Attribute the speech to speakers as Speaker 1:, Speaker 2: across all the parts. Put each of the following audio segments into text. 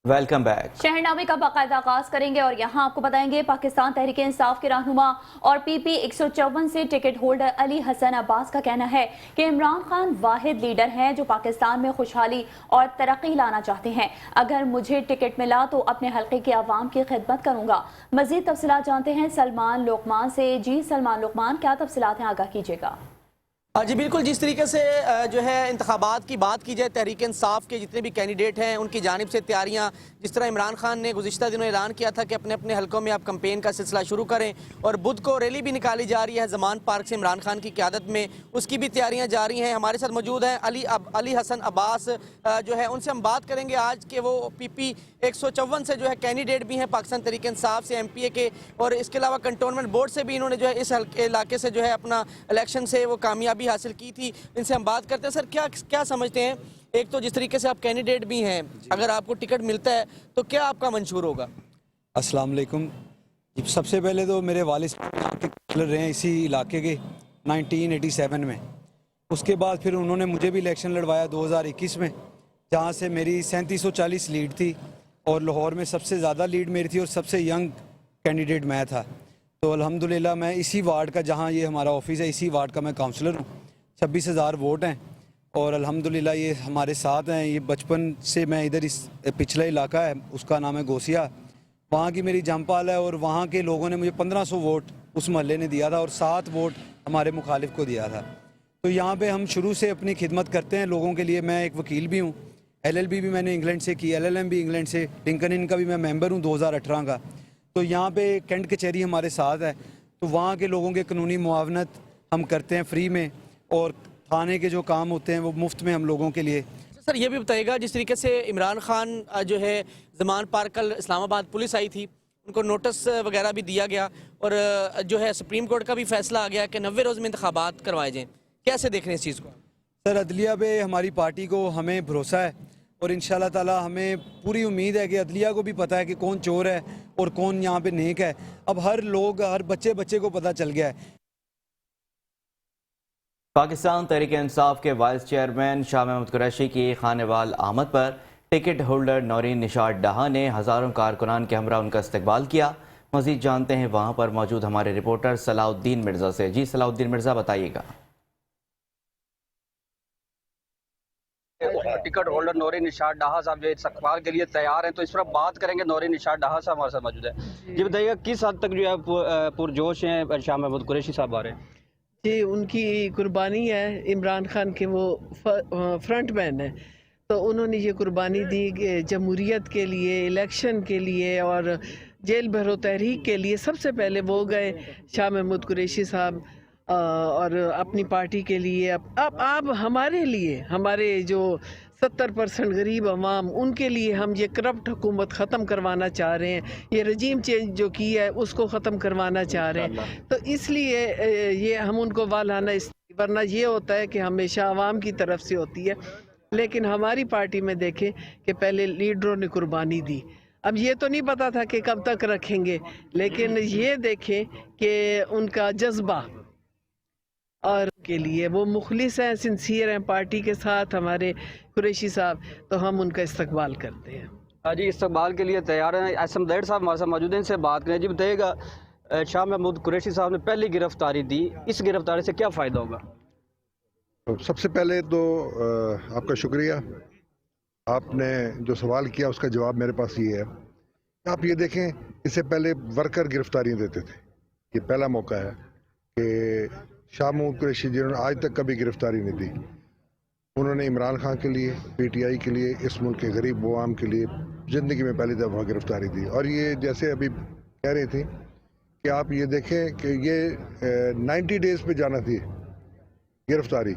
Speaker 1: Welcome back.
Speaker 2: शहरनामे का बाकायदा आगाज करेंगे और यहाँ आपको बताएंगे पाकिस्तान तहरीक इंसाफ के रहनुमा और PP 154 से टिकट होल्डर अली हसन अब्बास का कहना है कि इमरान खान वाहिद लीडर हैं जो पाकिस्तान में खुशहाली और तरक्की लाना चाहते हैं। अगर मुझे टिकट मिला तो अपने हल्के के अवाम की खिदमत करूंगा। मजीद तफसीलात जानते हैं सलमान लुकमान से। जी सलमान लुकमान, क्या तफसीलात हैं, आगाह कीजिएगा।
Speaker 1: जी बिल्कुल, जिस तरीके से जो है इंतखाबात की बात की जाए, तहरीक इंसाफ के जितने भी कैंडिडेट हैं उनकी जानिब से तैयारियां, जिस तरह इमरान खान ने गुज़िश्ता दिनों ऐलान किया था कि अपने अपने हलकों में आप कैंपेन का सिलसिला शुरू करें और बुध को रैली भी निकाली जा रही है ज़मान पार्क से इमरान खान की क़यादत में, उसकी भी तैयारियां जारी हैं। हमारे साथ मौजूद हैं अली हसन अब्बास जो है, उनसे हम बात करेंगे आज के वो PP 154 से जो है कैंडिडेट भी हैं पाकिस्तान तहरीक इंसाफ से, MPA के, और इसके अलावा कंटोनमेंट बोर्ड से भी इन्होंने जो है इस इलाके से जो है अपना इलेक्शन से वो कामयाबी हासिल की थी। इनसे हम बात करते हैं। सर, क्या समझते हैं, एक तो जिस तरीके से आप कैंडिडेट भी हैं, अगर आपको टिकट मिलता है तो क्या आपका मंशूर होगा?
Speaker 3: अस्सलाम वालेकुम। सबसे पहले तो मेरे वालिद यहाँ के काउंसलर रहे हैं इसी इलाके के 1987 में। उसके बाद फिर उन्होंने मुझे भी इलेक्शन लड़वाया 2021 में, जहाँ से मेरी 3740 लीड थी और लाहौर में सबसे ज़्यादा लीड मेरी थी और सबसे यंग कैंडिडेट मैं था। तो अल्हम्दुलिल्लाह मैं इसी वार्ड का, जहाँ ये हमारा ऑफिस है, इसी वार्ड का मैं काउंसलर हूँ। 26,000 वोट हैं और अल्हम्दुलिल्लाह ये हमारे साथ हैं। ये बचपन से मैं इधर, इस पिछला इलाका है उसका नाम है गोसिया, वहाँ की मेरी जमपाल है और वहाँ के लोगों ने मुझे 1500 वोट उस महल्ले ने दिया था और 7 वोट हमारे मुखालिफ को दिया था। तो यहाँ पे हम शुरू से अपनी खिदमत करते हैं लोगों के लिए। मैं एक वकील भी हूँ, LLB भी मैंने इंग्लैंड से की, LLM भी इंग्लैंड से, लिंकन इन का भी मैं मेंबर हूँ 2018 का। तो यहाँ पे कैंट कचहरी हमारे साथ है, तो वहाँ के लोगों के कानूनी मुआवनत हम करते हैं फ्री में, और थाने के जो काम होते हैं वो मुफ्त में हम लोगों के लिए।
Speaker 1: सर, ये भी बताइएगा, जिस तरीके से इमरान खान जो है ज़मान पार्क कल इस्लामाबाद पुलिस आई थी, उनको नोटिस वगैरह भी दिया गया और जो है सुप्रीम कोर्ट का भी फैसला आ गया कि 90 रोज़ में इंतखाबात करवाए जाएँ, कैसे देख रहे हैं इस चीज़ को?
Speaker 3: सर, अदलिया पे हमारी पार्टी को हमें भरोसा है और इंशाल्लाह ताला हमें पूरी उम्मीद है कि अदलिया को भी पता है कि कौन चोर है और कौन यहाँ पे नेक है। अब हर बच्चे को पता चल गया है।
Speaker 4: पाकिस्तान तहरीक इंसाफ के वाइस चेयरमैन शाह महमूद कुरैशी की खानेवाल आमद पर टिकट होल्डर नौरीन निशात डाहा ने हज़ारों कारकुनान के हमरा उनका इस्तकबाल किया। मज़ीद जानते हैं वहाँ पर मौजूद हमारे रिपोर्टर सलाउद्दीन मिर्ज़ा से। जी सलाउद्दीन मिर्ज़ा, बताइएगा।
Speaker 5: टिकट होल्डर नौरीन निशात डाहा साहब जो इस्तकबाल के लिए तैयार हैं, तो इस पर बात करेंगे। नौरीन निशात डाहा साहब हमारे साथ मौजूद है। जी बताइएगा, किस हद तक जो है पुरजोश हैं शाह महमूद कुरैशी साहब आ रहे हैं?
Speaker 6: जी, उनकी कुर्बानी है, इमरान खान के वो फ्रंट मैन है, तो उन्होंने ये कुर्बानी दी कि जमहूरियत के लिए, इलेक्शन के लिए और जेल भरो तहरीक के लिए। सबसे पहले वो गए शाह महमूद कुरैशी साहब, और अपनी पार्टी के लिए। अब हमारे लिए, हमारे जो 70% गरीब अवाम, उनके लिए हम ये करप्ट हुकूमत ख़त्म करवाना चाह रहे हैं। ये रजीम चेंज जो की है उसको ख़त्म करवाना चाह रहे हैं। तो इसलिए ये हम उनको वालाना, वरना ये होता है कि हमेशा अवाम की तरफ से होती है। लेकिन हमारी पार्टी में देखें कि पहले लीडरों ने कुर्बानी दी। अब ये तो नहीं पता था कि कब तक रखेंगे, लेकिन ये देखें कि उनका जज्बा और के लिए वो मुखलिस हैं, सिंसियर हैं पार्टी के साथ हमारे कुरैशी साहब, तो हम उनका इस्तकबाल करते हैं।
Speaker 5: हाँ जी, इस्तकबाल के लिए तैयार हैं। एसएम दैड साहब हमारे साथ मौजूद हैं, इनसे बात करें। जी बताइएगा, शाह महमूद कुरैशी साहब ने पहली गिरफ्तारी दी, इस गिरफ्तारी से क्या फ़ायदा होगा?
Speaker 7: सबसे पहले तो आपका शुक्रिया। आपने जो सवाल किया उसका जवाब मेरे पास ये है। आप ये देखें, इससे पहले वर्कर गिरफ्तारियाँ देते थे, ये पहला मौका है कि शाह महमूद कुरैशी जिन्होंने आज तक कभी गिरफ्तारी नहीं दी, उन्होंने इमरान खान के लिए, PTI के लिए, इस मुल्क के गरीब अवाम के लिए ज़िंदगी में पहली दफ़ा गिरफ्तारी दी। और ये जैसे अभी कह रही थी कि आप ये देखें कि ये 90 डेज़ पे जाना थी गिरफ्तारी,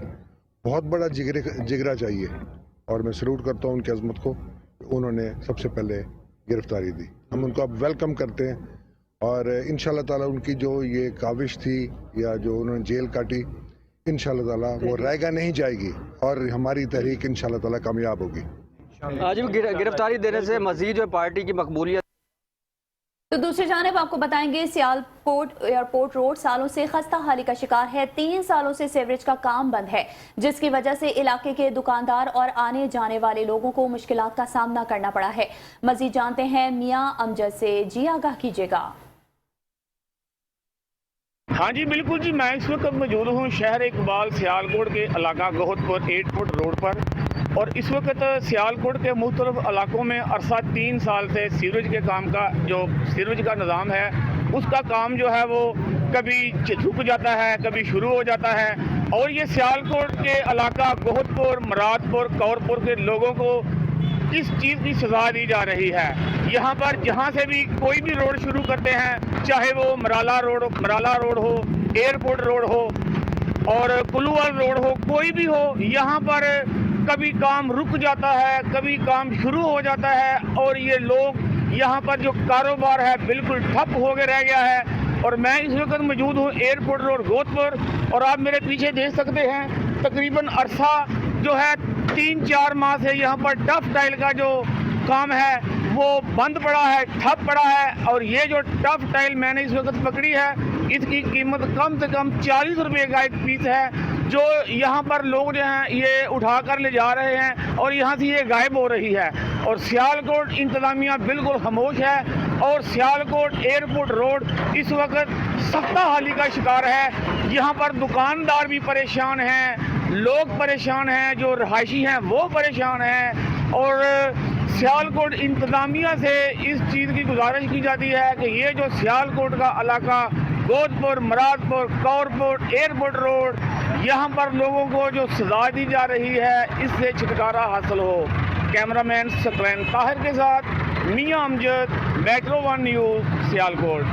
Speaker 7: बहुत बड़ा जिगरा चाहिए और मैं सल्यूट करता हूँ उनकी अज़मत को, उन्होंने सबसे पहले गिरफ्तारी दी। हम उनको अब वेलकम करते हैं और इंशाल्लाह ताला उनकी जो ये काविश थी या जो उन्होंने जेल काटी, इंशाल्लाह ताला वो रहेगा नहीं जाएगी और हमारी तहरीक इंशाल्लाह ताला कामयाब होगी।
Speaker 5: आज भी गिरफ्तारी देने से मजीद जो पार्टी की मकबूलियत
Speaker 2: تو دوسری جانب آپ کو بتائیں گے سیالکوٹ ایئرپورٹ روڈ سالوں سے خستہ حالی کا شکار ہے۔ 3 سالوں سے سیوریج کا کام بند ہے، جس کی وجہ سے علاقے کے دکاندار اور آنے جانے والے لوگوں کو مشکلات کا سامنا کرنا پڑا ہے۔ مزید جانتے ہیں میاں امجد سے، جی آگاہ کیجیے گا۔
Speaker 8: ہاں جی بالکل جی، میں اس وقت موجود ہوں شہر اقبال سیالکوٹ کے علاقہ گوہد پور ایئرپورٹ روڈ پر، اور اس وقت سیالکوٹ کے مختلف علاقوں میں عرصہ 3 سال سے سیوریج کے کام کا جو سیوریج کا نظام ہے اس کا کام جو ہے وہ کبھی رک جاتا ہے، کبھی شروع ہو جاتا ہے، اور یہ سیالکوٹ کے علاقہ گوہد پور، مراد پور، کور پور کے لوگوں کو کس چیز کی سزا دی جا رہی ہے؟ یہاں پر جہاں سے بھی کوئی بھی روڈ شروع کرتے ہیں، چاہے وہ مرالا روڈ ہو، ایئرپورٹ روڈ ہو اور کلوال روڈ ہو، کوئی بھی ہو، یہاں پر کبھی کام رک جاتا ہے، کبھی کام شروع ہو جاتا ہے، اور یہ لوگ یہاں پر جو کاروبار ہے بالکل ٹھپ ہو کے رہ گیا ہے۔ اور میں اس وقت موجود ہوں ایئرپورٹ روڈ گوہد پور، اور آپ میرے پیچھے دیکھ سکتے ہیں تقریباً عرصہ جو ہے 3-4 ماہ سے یہاں پر ٹف ٹائل کا جو کام ہے وہ بند پڑا ہے، ٹھپ پڑا ہے، اور یہ جو ٹف ٹائل میں نے اس وقت پکڑی ہے اس کی قیمت کم سے کم 40 روپے کا ایک پیس ہے، جو یہاں پر لوگ جو ہیں یہ اٹھا کر لے جا رہے ہیں اور یہاں سے یہ غائب ہو رہی ہے۔ اور سیالکوٹ انتظامیہ بالکل خاموش ہے، اور سیالکوٹ ایئرپورٹ روڈ اس وقت سختہ حالی کا شکار ہے۔ یہاں پر دکاندار بھی پریشان ہیں، لوگ پریشان ہیں، جو رہائشی ہیں وہ پریشان ہیں، اور سیالکوٹ انتظامیہ سے اس چیز کی گزارش کی جاتی ہے کہ یہ جو سیالکوٹ کا علاقہ گوہد پور، مراد پور، کور پور، ایئرپورٹ روڈ، یہاں پر لوگوں کو جو سزا دی جا رہی ہے اس سے چھٹکارا حاصل ہو۔ کیمرامین سکلین طاہر کے ساتھ Mian Amjad, metro 1 news, Sialkot.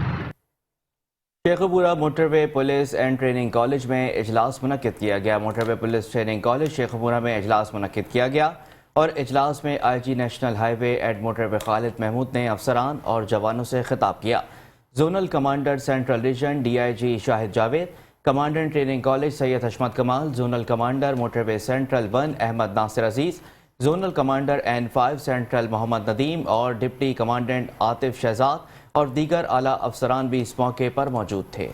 Speaker 4: Sheikhupura motorway police and training college میں اجلاس منعقد کیا گیا۔ Motorway police training college Sheikhupura میں اجلاس منعقد کیا گیا، اور اجلاس میں I G national highway and motorway Khalid Mahmood نے افسران اور جوانوں سے خطاب کیا۔ Zonal commander central region D I G Shahid Javed, commandant training college Syed Hashmat Kamal, zonal commander motor way central 1 Ahmad Nasir Aziz, zonal commander N5 central محمد ندیم اور ڈپٹی کمانڈنٹ عاطف شہزاد اور دیگر اعلیٰ افسران بھی اس موقع پر موجود تھے۔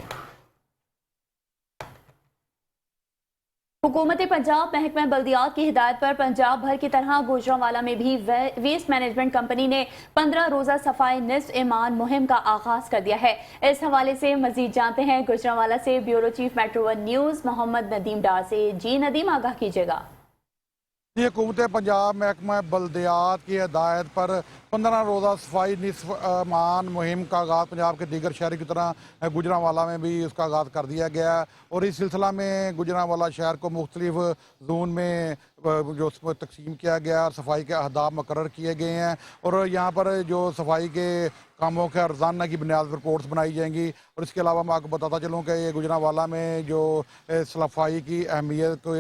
Speaker 2: حکومت پنجاب محکمہ بلدیات کی ہدایت پر پنجاب بھر کی طرح گوجرانوالہ میں بھی ویسٹ مینجمنٹ کمپنی نے 15 روزہ صفائی نصف ایمان مہم کا آغاز کر دیا ہے۔ اس حوالے سے مزید جانتے ہیں گوجرانوالہ سے بیورو چیف میٹرو 1 نیوز محمد ندیم ڈار سے۔ جی ندیم، آگاہ کیجیے گا۔
Speaker 9: حکومت پنجاب محکمہ بلدیات کی ہدایت پر 15 روزہ صفائی نصف ایمان مہم کا آغاز پنجاب کے دیگر شہر کی طرح گوجرانوالہ میں بھی اس کا آغاز کر دیا گیا ہے، اور اس سلسلہ میں گوجرانوالہ شہر کو مختلف زون میں جو تقسیم کیا گیا، صفائی کے اہداف مقرر کیے گئے ہیں، اور یہاں پر جو صفائی کے کاموں کے روزانہ کی بنیاد پر رپورٹس بنائی جائیں گی۔ اور اس کے علاوہ میں آپ کو بتاتا چلوں کہ یہ گوجرانوالہ میں جو صفائی کی اہمیت کو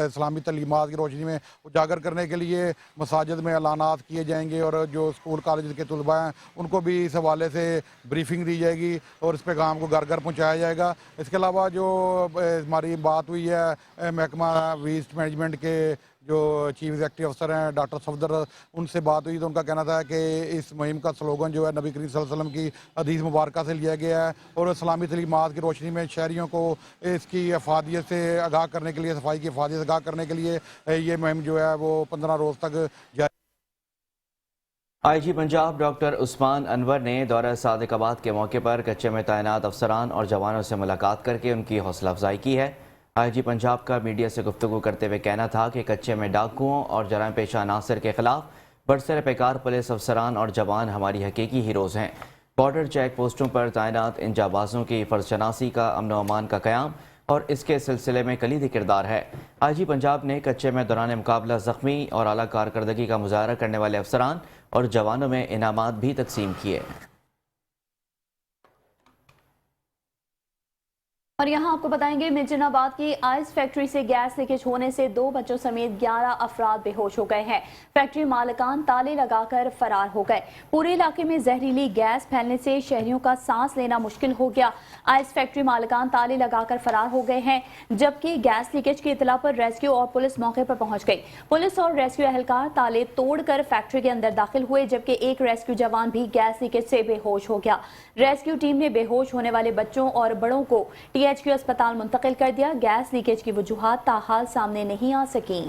Speaker 9: اسلامی تعلیمات کی روشنی میں اجاگر کرنے کے لیے مساجد میں اعلانات کیے جائیں گے، اور جو اسکول کالج کے طلباء ہیں ان کو بھی اس حوالے سے بریفنگ دی جائے گی اور اس پیغام کو گھر گھر پہنچایا جائے گا۔ اس کے علاوہ جو ہماری بات ہوئی ہے محکمہ ویسٹ مینجمنٹ کے جو چیف ایگزیکٹو افسر ہیں ڈاکٹر صفدر، ان سے بات ہوئی تو ان کا کہنا تھا کہ اس مہم کا سلوگن جو ہے نبی کریم صلی اللہ علیہ وسلم کی حدیث مبارکہ سے لیا گیا ہے، اور اسلامی تعلیمات کی روشنی میں شہریوں کو اس کی افادیت سے آگاہ کرنے کے لیے، صفائی کی افادیت سے آگاہ کرنے کے لیے یہ مہم جو ہے وہ 15 روز تک جاری۔
Speaker 4: آئی جی پنجاب ڈاکٹر عثمان انور نے دورہ صادق آباد کے موقع پر کچے میں تعینات افسران اور جوانوں سے ملاقات کر کے ان کی حوصلہ افزائی کی ہے۔ آئی جی پنجاب کا میڈیا سے گفتگو کرتے ہوئے کہنا تھا کہ کچے میں ڈاکوؤں اور جرائم پیشہ عناصر کے خلاف برسر پیکار پولیس افسران اور جوان ہماری حقیقی ہیروز ہیں۔ بارڈر چیک پوسٹوں پر تعینات ان جانبازوں کی فرض شناسی کا امن و امان کا قیام اور اس کے سلسلے میں کلیدی کردار ہے۔ آئی جی پنجاب نے کچے میں دوران مقابلہ زخمی اور اعلیٰ کارکردگی کا مظاہرہ کرنے والے افسران اور جوانوں میں انعامات بھی تقسیم کیے۔
Speaker 2: और यहाँ आपको बताएंगे मिर्जनाबाद की आइस फैक्ट्री से गैस लीकेज होने से 2 बच्चों समेत 11 अफराद बेहोश हो गए हैं। फैक्ट्री मालिकान ताले लगाकर फरार हो गए। पूरे इलाके में जहरीली गैस फैलने से शहरियों का सांस लेना मुश्किल हो गया। आइस फैक्ट्री मालिकान ताले लगाकर फरार हो गए हैं, जबकि गैस लीकेज की इतला पर रेस्क्यू और पुलिस मौके पर पहुंच गई। पुलिस और रेस्क्यू एहलकार ताले तोड़कर फैक्ट्री के अंदर दाखिल हुए, जबकि एक रेस्क्यू जवान भी गैस लीकेज से बेहोश हो गया। रेस्क्यू टीम ने बेहोश होने वाले बच्चों और बड़ों को THQ अस्पताल मुंतकिल कर दिया। गैस लीकेज की वजूहात ताहाल सामने नहीं आ सकी।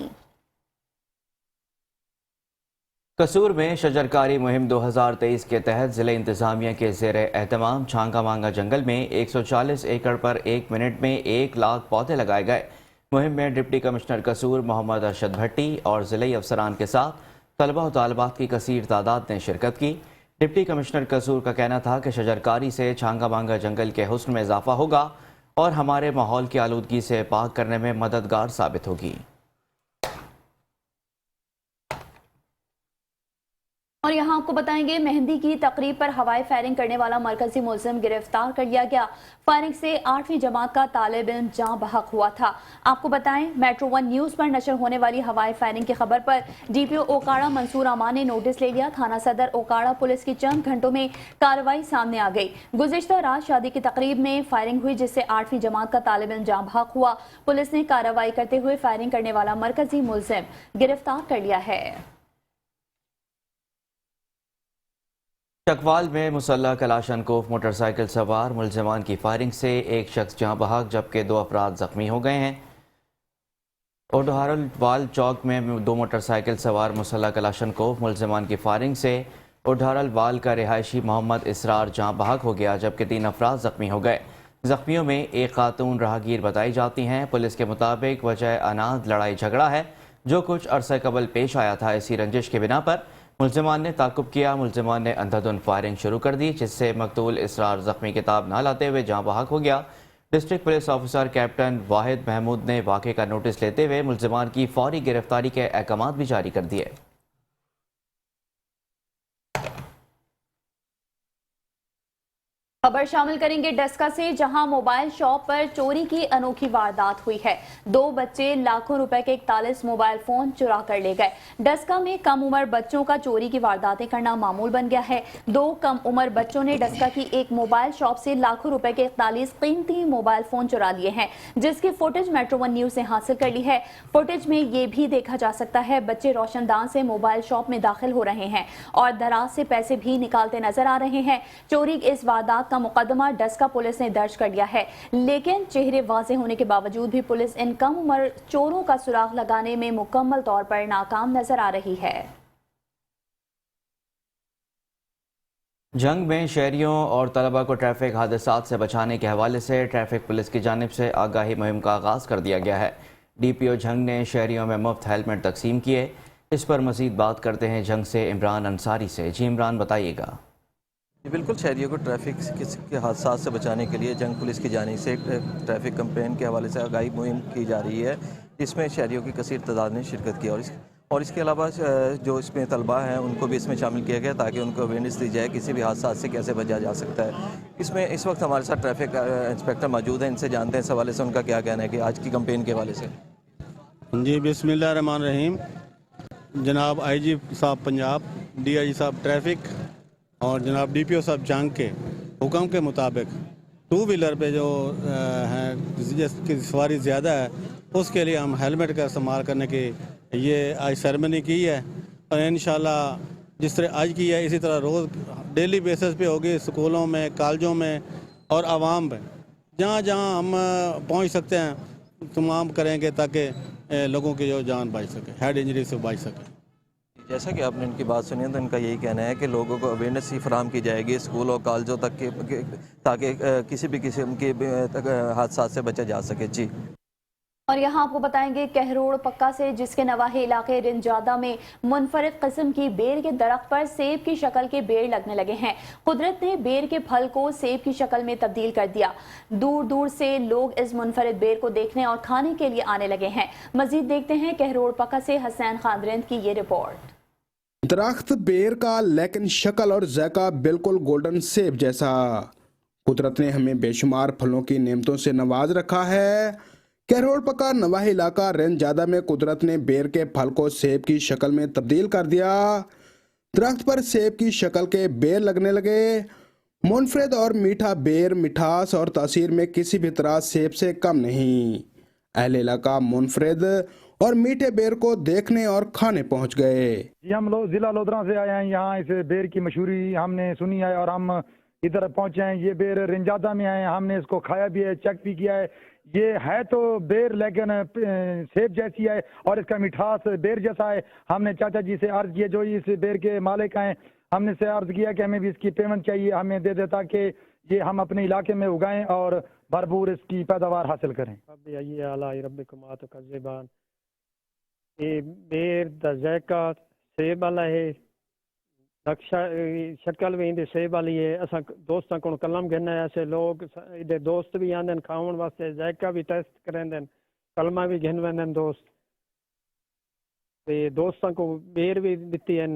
Speaker 4: कसूर में शजरकारी मुहिम 2023 के तहत जिले इंतजामिया के ज़ेर एहतमाम छांगा मांगा जंगल में 140 एकड़ पर 1 मिनट में 1 लाख पौधे लगाए गए। मुहिम में डिप्टी कमिश्नर कसूर मोहम्मद अरशद भट्टी और ज़िले अफसरान के साथ तलबा और तालिबात की कसीर तादाद ने शिरकत की। डिप्टी कमिश्नर कसूर का कहना था कि शजरकारी से छांगा मांगा जंगल के हुस्न में इजाफा होगा और हमारे माहौल की आलूदगी से पाक करने में मददगार साबित होगी।
Speaker 2: और यहाँ आपको बताएंगे मेहंदी की तकरीब पर हवाई फायरिंग करने वाला मरकजी मुलजिम गिरफ्तार कर लिया गया। फायरिंग से 8वीं जमात का तालिब इल्म जाँ बहक हुआ था। आपको बताएं मेट्रो 1 न्यूज पर नशर होने वाली हवाई फायरिंग की खबर पर DPO ओकाड़ा मंसूर अमान ने नोटिस ले लिया। थाना सदर ओकाड़ा पुलिस की चंद घंटों में कार्रवाई सामने आ गई। गुज़िश्ता रात शादी की तकरीब में फायरिंग हुई, जिससे 8वीं जमात का तालिब इल्म जाँ बहक हुआ। पुलिस ने कार्रवाई करते हुए फायरिंग करने वाला मरकजी मुलजिम गिरफ्तार कर लिया है।
Speaker 4: चकवाल में मुसल्लह कलाशनकोफ मोटरसाइकिल सवार मुलजमान की फायरिंग से एक शख्स जहां बहक जबकि 2 अफराद जख्मी हो गए हैं। ओढारल चौक में 2 मोटरसाइकिल सवार मुसल्लह कलाशनकोफ मुलजमान की फायरिंग से ओढारल वाल का रिहायशी मोहम्मद इसरार जहां बहक हो गया, जबकि 3 अफराद जख्मी हो गए। जख्मियों में एक खातून राहगीर बताई जाती हैं। पुलिस के मुताबिक वजह अनाज लड़ाई झगड़ा है जो कुछ अरसे कबल पेश आया था। इसी रंजिश के बिना पर मुलजमान ने ताकुब किया। मुलजमान ने अंधाधुंध फायरिंग शुरू कर दी, जिससे मकतूल इसरार जख्मी किताब ना लाते हुए जहां बहक हो गया। डिस्ट्रिक्ट पुलिस ऑफिसर कैप्टन वाहिद महमूद ने वाक़े का नोटिस लेते हुए मुलजमान की फौरी गिरफ्तारी के अहकामात भी जारी कर दिए।
Speaker 2: खबर शामिल करेंगे डस्का से, जहां मोबाइल शॉप पर चोरी की अनोखी वारदात हुई है। 2 बच्चे लाखों रुपए के 41 मोबाइल फोन चुरा कर ले गए। डस्का में कम उम्र बच्चों का चोरी की वारदातें करना मामूल बन गया है। 2 कम उम्र बच्चों ने डस्का की एक मोबाइल शॉप से लाखों रुपए के 41 कीमती मोबाइल फोन चुरा लिए हैं, जिसकी फुटेज मेट्रो 1 न्यूज ने हासिल कर ली है। फुटेज में ये भी देखा जा सकता है बच्चे रोशनदान से मोबाइल शॉप में दाखिल हो रहे हैं और दराज से पैसे भी निकालते नजर आ रहे हैं। चोरी की इस वारदात का मुकदमा डस्का पुलिस ने दर्ज कर लिया है, लेकिन चेहरे वाज़ेह होने के बावजूद भी पुलिस इन कम उम्र चोरों का सुराग लगाने में मुकम्मल तौर पर नाकाम नजर आ रही है।
Speaker 4: जंग में शहरियों और तलबा को ट्रैफिक हादसात से बचाने के हवाले से ट्रैफिक पुलिस की जानिब से आगाही मुहिम का आगाज़ कर दिया गया है। DPO जंग ने शहरियों में मुफ्त हेलमेट तकसीम किए। इस पर मजीद बात करते हैं जंग से इमरान अंसारी से। जी इमरान, बताइएगा।
Speaker 10: बिल्कुल, शहरियों को ट्रैफिक के हादसात से बचाने के लिए जंग पुलिस की जानिब से ट्रैफिक कैंपेन के हवाले से आगाही मुहिम की जा रही है, जिसमें शहरियों की कसीर तादाद ने शिरकत की और इसके अलावा जो इसमें तलबा हैं उनको भी इसमें शामिल किया गया ताकि उनको अवेयरनेस दी जाए किसी भी हादसा से कैसे बचा जा सकता है। इसमें इस वक्त हमारे साथ ट्रैफिक इंस्पेक्टर मौजूद हैं, इनसे जानते हैं इस हवाले से उनका क्या कहना है कि आज की कैंपेन के हवाले से।
Speaker 11: जी बिस्मिल्लाहिर्रहमानिर्रहीम। जनाब IG साहब पंजाब, DIG साहब ट्रैफिक और जनाब DPO साहब जंग के हुक्म के मुताबिक 2 व्हीलर पे जो हैं जिसकी सवारी ज़्यादा है उसके लिए हम हेलमेट का इस्तेमाल करने की ये आज सेरेमनी की है और इंशाल्लाह जिस तरह आज की है इसी तरह रोज़ डेली बेसिस पे होगी, स्कूलों में, कॉलेजों में और आवाम में जहाँ जहाँ हम पहुँच सकते हैं तमाम करेंगे ताकि लोगों की जो जान बच सके, हेड इंजरी से बच सके।
Speaker 10: जैसा कि आपने इनकी बात सुनी है तो इनका यही कहना है कि लोगों को अवेयरनेस ही फराहम की जाएगी स्कूल और कॉलेजों तक के ताकि किसी भी किस्म के हादसा से बचा जा सके। जी,
Speaker 2: और यहाँ आपको बताएंगे कहरोड़ पक्का से, जिसके नवाही इलाके रिंजादा में मुनफरिद किस्म की बेर के दरख्त पर सेब की शक्ल के बेर लगने लगे हैं। कुदरत ने बेर के फल को सेब की शक्ल में तब्दील कर दिया। दूर दूर से लोग इस मुनफरिद बेर को देखने और खाने के लिए आने लगे हैं। मजीद देखते हैं कहरोड़ पक्का से हसैन खान रिंद की ये रिपोर्ट।
Speaker 12: दरख्त बेर का, लेकिन शक्ल और ज़ायका बिल्कुल गोल्डन सेब जैसा। कुदरत ने हमें बेशुमार फलों की नेमतों से नवाज रखा है। कैरोल पका नवाही इलाका रेंजादा में कुदरत ने बेर के फल को सेब की शक्ल में तब्दील कर दिया। दरख्त पर सेब की शक्ल के बेर लगने लगे। मुनफरद और मीठा बेर मिठास और तासीर में किसी भी तरह सेब से कम नहीं। अहले इलाका मुनफरद और मीठे बेर को देखने और खाने पहुंच गए।
Speaker 9: जी हम लोग जिला लोधरा से आए हैं, यहाँ इस बेर की मशहूरी हमने सुनी है और हम इधर पहुंचे हैं। ये बेर रिंजादा में आए हैं, हमने इसको खाया भी है, चेक भी किया है। ये है तो बेर लेकिन सेब जैसी है और इसका मिठास बेर जैसा है। हमने चाचा जी से अर्ज किया जो इस बेर के मालिक हैं, हमने से अर्ज किया कि हमें भी इसकी पेमेंट चाहिए, हमें दे देता कि ये हम अपने इलाके में उगाएं और भरपूर इसकी पैदावार हासिल करें।
Speaker 13: ये बेर दा ज़ायका सेब वाला है, नक्शा शक्ल भी इंदे सेब वाली है। असा दोस्तां को कलम कहना है, ऐसे लोग इधर दोस्त भी आंदे खावन वास्ते, ज़ायका भी टेस्ट करेंदे, कलमा भी घिन वेंदे दोस्त। ते दोस्तां को बेर भी दिती है,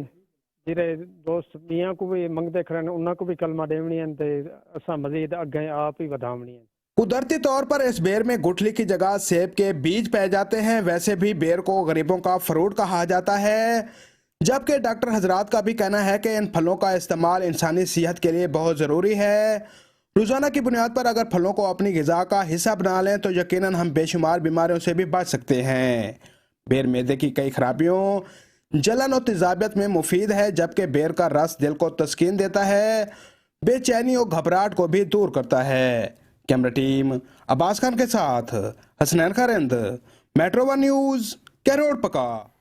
Speaker 13: जिरे दोस्त मियाँ को भी मंगते खड़े उन्हां को भी कलमा देवनी है, ते असा मजीद अगे आप ही वधावनी है।
Speaker 12: कुदरती तौर पर इस बेर में गुठली की जगह सेब के बीज पाए जाते हैं। वैसे भी बेर को गरीबों का फ्रूट कहा जाता है, जबकि डॉक्टर हजरात का भी कहना है कि इन फलों का इस्तेमाल इंसानी सेहत के लिए बहुत ज़रूरी है। रोज़ाना की बुनियाद पर अगर फलों को अपनी ग़िज़ा का हिस्सा बना लें तो यकीनन हम बेशुमार बीमारियों से भी बच सकते हैं। बेर मैदे की कई खराबियों, जलन और तेज़ाबियत में मुफीद है, जबकि बेर का रस दिल को तस्कीन देता है, बेचैनी और घबराहट को भी दूर करता है। कैमरा टीम अब्बास खान के साथ Hasnain Kharind, metro one news, कैरोल पका।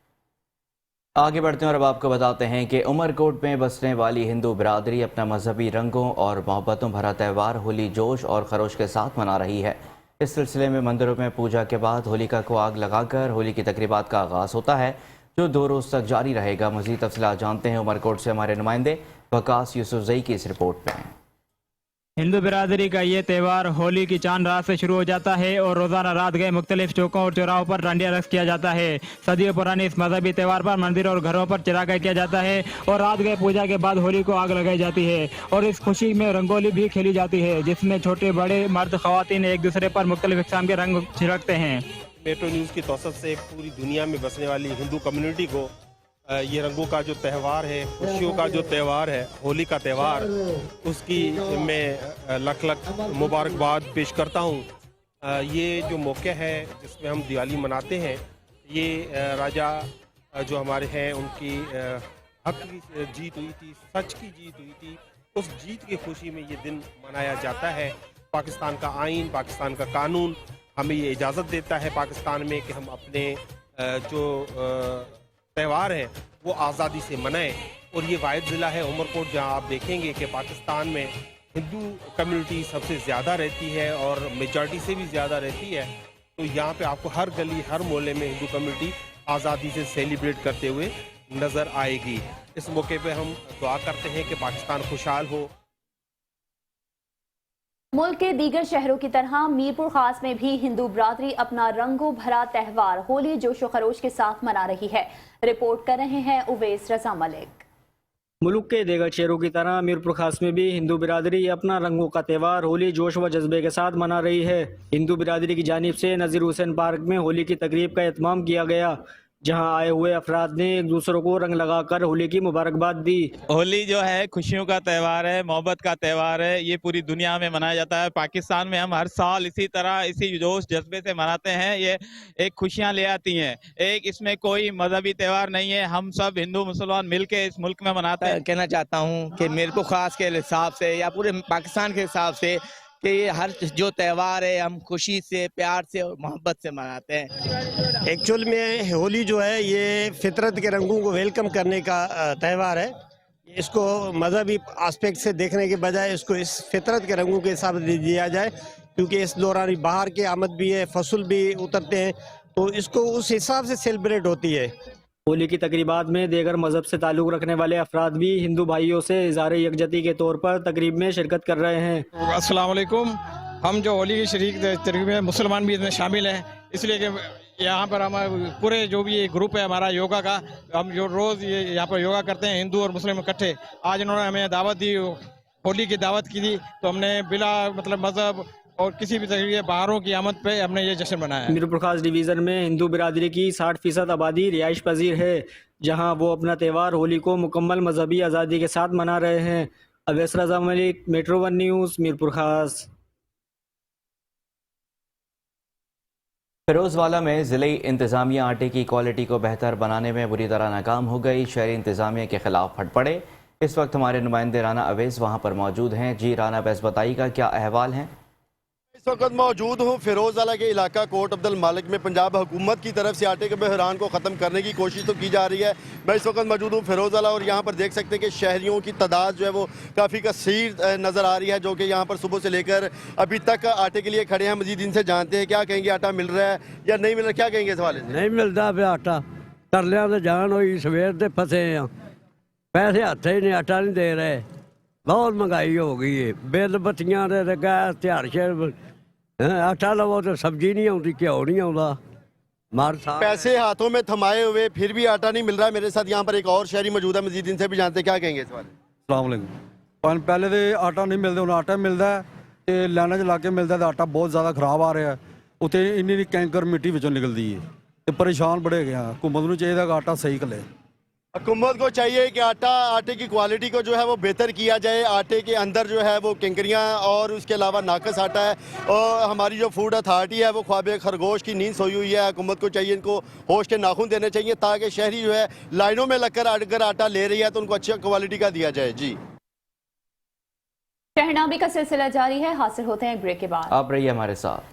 Speaker 4: आगे बढ़ते हैं और अब आपको बताते हैं कि उमरकोट में बसने वाली हिंदू बिरादरी अपना मजहबी रंगों और मोहब्बतों भरा त्यौहार होली जोश और खरोश के साथ मना रही है। इस सिलसिले में मंदिरों में पूजा के बाद होलिका को आग लगाकर होली की तकरीबात का आगाज़ होता है, जो 2 रोज़ तक जारी रहेगा। मज़ीद तफसीलात जानते हैं उमरकोट से हमारे नुमाइंदे वकास यूसुफजई की इस रिपोर्ट में।
Speaker 14: हिंदू बिरादरी का ये त्यौहार होली की चांद रात से शुरू हो जाता है और रोजाना रात गए मुख्तलिफ चौकों और चौराहों पर डांडिया रक्स किया जाता है। सदियों पुरानी इस मजहबी त्यौहार पर मंदिर और घरों पर चिरागा किया जाता है और रात गए पूजा के बाद होली को आग लगाई जाती है और इस खुशी में रंगोली भी खेली जाती है, जिसमें छोटे बड़े मर्द खवातीन एक दूसरे पर मुख्तलिफ इक़साम के रंग छिड़कते हैं।
Speaker 15: मेट्रो न्यूज़ की तौसत से पूरी दुनिया में बसने वाली हिंदू कम्युनिटी को ये रंगों का जो त्यौहार है, खुशियों का जो त्यौहार है, होली का त्यौहार, उसकी मैं लख लख मुबारकबाद पेश करता हूँ। ये जो मौका है जिसमें हम दिवाली मनाते हैं, ये राजा जो हमारे हैं उनकी हक की जीत हुई थी, सच की जीत हुई थी। उस जीत की खुशी में ये दिन मनाया जाता है। पाकिस्तान का आइन, पाकिस्तान का कानून हमें ये इजाज़त देता है पाकिस्तान में कि हम अपने जो त्यौहार है वो आज़ादी से मनाएं। और ये वाहिद ज़िला है उमरकोट जहां आप देखेंगे कि पाकिस्तान में हिंदू कम्युनिटी सबसे ज़्यादा रहती है और मेजॉरिटी से भी ज़्यादा रहती है। तो यहाँ पे आपको हर गली हर मोहल्ले में हिंदू कम्युनिटी आज़ादी से सेलिब्रेट करते हुए नज़र आएगी। इस मौके पे हम दुआ करते हैं कि पाकिस्तान खुशहाल हो।
Speaker 2: मुल्क के दीगर शहरों की तरह मीरपुर खास में भी हिंदू बिरादरी अपना रंगों भरा त्यौहार होली जोशो खरोश के साथ मना रही है। रिपोर्ट कर रहे हैं उवैस रजा मलिक।
Speaker 16: मुल्क के दीगर शहरों की तरह मीरपुर खास में भी हिंदू बिरादरी अपना रंगों का त्यौहार होली जोश व जज्बे के साथ मना रही है। हिंदू बिरादरी की जानिब से नज़ीर हुसैन पार्क में होली की तकरीब का एहतमाम किया गया, जहां आए हुए अफराद ने एक दूसरों को रंग लगाकर होली की मुबारकबाद दी।
Speaker 17: होली जो है खुशियों का त्यौहार है, मोहब्बत का त्यौहार है। ये पूरी दुनिया में मनाया जाता है। पाकिस्तान में हम हर साल इसी तरह इसी जोश जज्बे से मनाते हैं। ये एक खुशियां ले आती हैं। एक इसमें कोई मजहबी त्यौहार नहीं है, हम सब हिंदू मुसलमान मिलके इस मुल्क में मनाते हैं।
Speaker 18: कहना चाहता हूँ कि मीरपुर खास के हिसाब से या पूरे पाकिस्तान के हिसाब से कि ये हर जो त्यौहार है हम खुशी से, प्यार से और मोहब्बत से मनाते हैं।
Speaker 19: एक्चुअल में होली जो है ये फितरत के रंगों को वेलकम करने का त्यौहार है। इसको मजहबी एस्पेक्ट से देखने के बजाय इसको इस फितरत के रंगों के हिसाब से दिया जाए, क्योंकि इस दौरान बाहर की आमद भी है, फसल भी उतरते हैं, तो इसको उस हिसाब से सेलिब्रेट होती है।
Speaker 16: होली की तकरीबात में दीगर मजहब से ताल्लुक़ रखने वाले अफराद भी हिंदू भाइयों से इज़हार यकजहती के तौर पर तकरीब में शिरकत कर रहे हैं।
Speaker 20: अस्सलाम वालेकुम। हम जो होली की शरीक तकरीब में मुसलमान भी इसमें शामिल हैं, इसलिए कि यहाँ पर हम पूरे जो भी ग्रुप है हमारा योगा का, हम जो रोज़ ये यहाँ पर योगा करते हैं हिंदू और मुस्लिम इकट्ठे। आज इन्होंने हमें दावत दी होली की दावत की थी, तो हमने बिला मतलब मज़हब और किसी भी तरीके बाहरों की आमद पे हमने ये जश्न मनाया है।
Speaker 16: मीरपुर खास डिवीज़न में हिंदू बिरादरी की 60% आबादी रिहाइश पजीर है, जहां वो अपना त्यौहार होली को मुकम्मल मजहबी आज़ादी के साथ मना रहे हैं। अवैस रज़ा मलिक, मेट्रो 1 न्यूज़, मीरपुर खास।
Speaker 4: फिरोजवाला में ज़िले इंतज़ामिया आटे की क्वालिटी को बेहतर बनाने में बुरी तरह नाकाम हो गई। शहरी इंतज़ामिया के खिलाफ फट पड़े। इस वक्त हमारे नुमाइंदे राना अवैस वहाँ पर मौजूद हैं। जी राना अवैस, बताइएगा क्या अहवाल हैं?
Speaker 21: इस वक्त मौजूद हूँ फिरोजवाला के इलाका कोट अब्दुल मालिक में। पंजाब हुकूमत की तरफ से आटे के बहरान को ख़त्म करने की कोशिश तो की जा रही है। मैं इस वक्त मौजूद हूँ फिरोजवाला और यहाँ पर देख सकते हैं कि शहरियों की तादाद जो है वो काफ़ी कसीर नज़र आ रही है, जो कि यहाँ पर सुबह से लेकर अभी तक आटे के लिए खड़े हैं। मजीद इनसे जानते हैं क्या कहेंगे, आटा मिल रहा है या नहीं मिल रहा, क्या कहेंगे इस हवाले से?
Speaker 22: नहीं मिलता पे आटा, तरलियां ते जान हुई, सवेर दे फसे हैं, पैसे हत्थ ही नहीं, आटा नहीं दे रहे। बहुत महंगाई हो गई है, बिल बत्तियां ते गैस ते हर शे आटा लवो तो सब्जी नहीं आती, घ्यो नहीं आता।
Speaker 21: पैसे हाथों में थमाए हुए फिर भी आटा नहीं मिल रहा है। मेरे साथ यहाँ पर एक और शहरी मौजूद है, मजीद इनसे भी जानते हैं क्या कहेंगे इस बारे में।
Speaker 23: अस्सलाम वालेकुम। पहले तो आटा नहीं मिलता, हूँ आटा मिलता है तो लाइना च ला के मिलता है, तो आटा बहुत ज़्यादा खराब आ रहा है। उत्थे इन्नी कैंकर मिट्टी विचों निकलती है, तो परेशान बड़े गए। हुकूमत को चाहिए कि आटा सही कले।
Speaker 21: हुकूमत को चाहिए कि आटे की क्वालिटी को जो है वो बेहतर किया जाए। आटे के अंदर जो है वो किंकरियाँ और उसके अलावा नाकस आटा है। और हमारी जो फूड अथॉरिटी है वो ख्वाब खरगोश की नींद सोई हुई है। हुकूमत को चाहिए इनको होश के नाखून देने चाहिए, ताकि शहरी जो है लाइनों में लगकर अगर आटा ले रही है तो उनको अच्छी क्वालिटी का दिया जाए। जी,
Speaker 2: शहनामी का सिलसिला जारी है, हासिल होते हैं ब्रेक के बाद।
Speaker 4: आप रहिए हमारे साथ।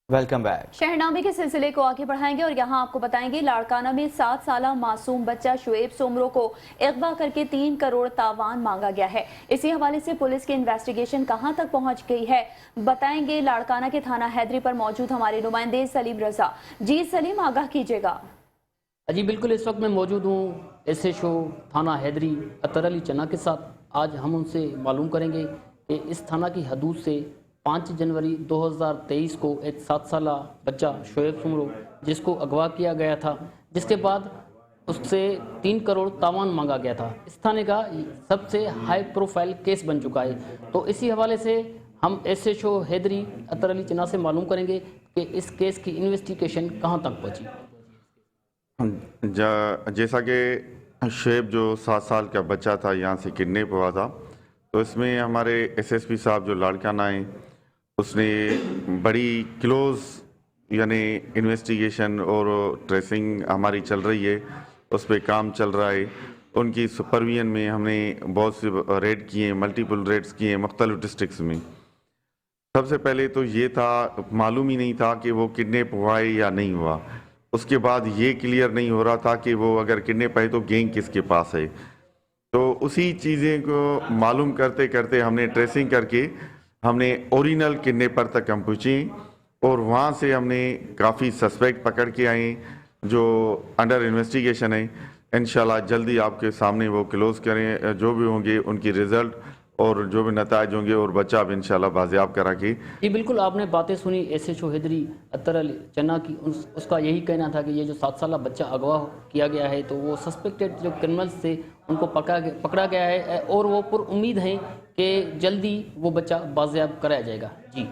Speaker 4: Welcome back.
Speaker 2: शहनामी के सिलसिले को आगे बढ़ाएंगे और यहाँ आपको बताएंगे लाड़काना में 7 साला मासूम बच्चा शुएब सोमरो को अगवा करके 3 करोड़ तावान मांगा गया है। इसी हवाले से पुलिस की इन्वेस्टिगेशन कहां तक पहुंच गई है, बताएंगे लाड़काना के थाना हैदरी पर मौजूद हमारे नुमाइंदे सलीम रजा। जी सलीम, आगाह कीजिएगा।
Speaker 24: जी बिल्कुल, इस वक्त मैं मौजूद हूँ SHO थाना हैदरी अतर अली चन्ना के साथ। आज हम उनसे मालूम करेंगे कि इस थाना की हदूद से 5 जनवरी 2023 को एक 7 साला बच्चा शुएब सोमरो जिसको अगवा किया गया था, जिसके बाद उससे 3 करोड़ तावान मांगा गया था। इस थाने का सबसे हाई प्रोफाइल केस बन चुका है। तो इसी हवाले से हम SHO हैदरी अतर अली चन्ना से मालूम करेंगे कि इस केस की इन्वेस्टिगेशन कहाँ तक पहुँची।
Speaker 25: जैसा कि शुएब जो 7 साल का बच्चा था यहाँ से किडनैप हुआ था, तो इसमें हमारे SSP साहब जो लाड़काना हैं उसने बड़ी क्लोज यानी इन्वेस्टिगेशन और ट्रेसिंग हमारी चल रही है, उस पर काम चल रहा है। उनकी सुपरविजन में हमने बहुत से रेड किए, मल्टीपल रेड्स किए मुख्तलिफ डिस्ट्रिक्ट्स में। सबसे पहले तो ये था, मालूम ही नहीं था कि वो किडनैप हुआ है या नहीं हुआ। उसके बाद ये क्लियर नहीं हो रहा था कि वो अगर किडनैप है तो गैंग किसके पास है। तो उसी चीज़ें को मालूम करते करते हमने ट्रेसिंग करके हमने ओरिजिनल किडनैपर तक हम पहुँचे और वहाँ से हमने काफ़ी सस्पेक्ट पकड़ के आए जो अंडर इन्वेस्टिगेशन है। इंशाल्लाह जल्दी आपके सामने वो क्लोज करें, जो भी होंगे उनकी रिज़ल्ट और जो भी नताज होंगे और बच्चा अब इंशाल्लाह बाजियाब करा के।
Speaker 24: जी बिल्कुल, आपने बातें सुनी SHO हैदरी अतर अली चन्ना की। उसका यही कहना था कि ये जो 7 साला बच्चा अगवा किया गया है तो वो सस्पेक्टेड जो क्रिमिनल्स थे उनको पकड़ा गया है और वो पुर उम्मीद हैं कि जल्दी वो बच्चा बाजियाब कराया जाएगा। जी,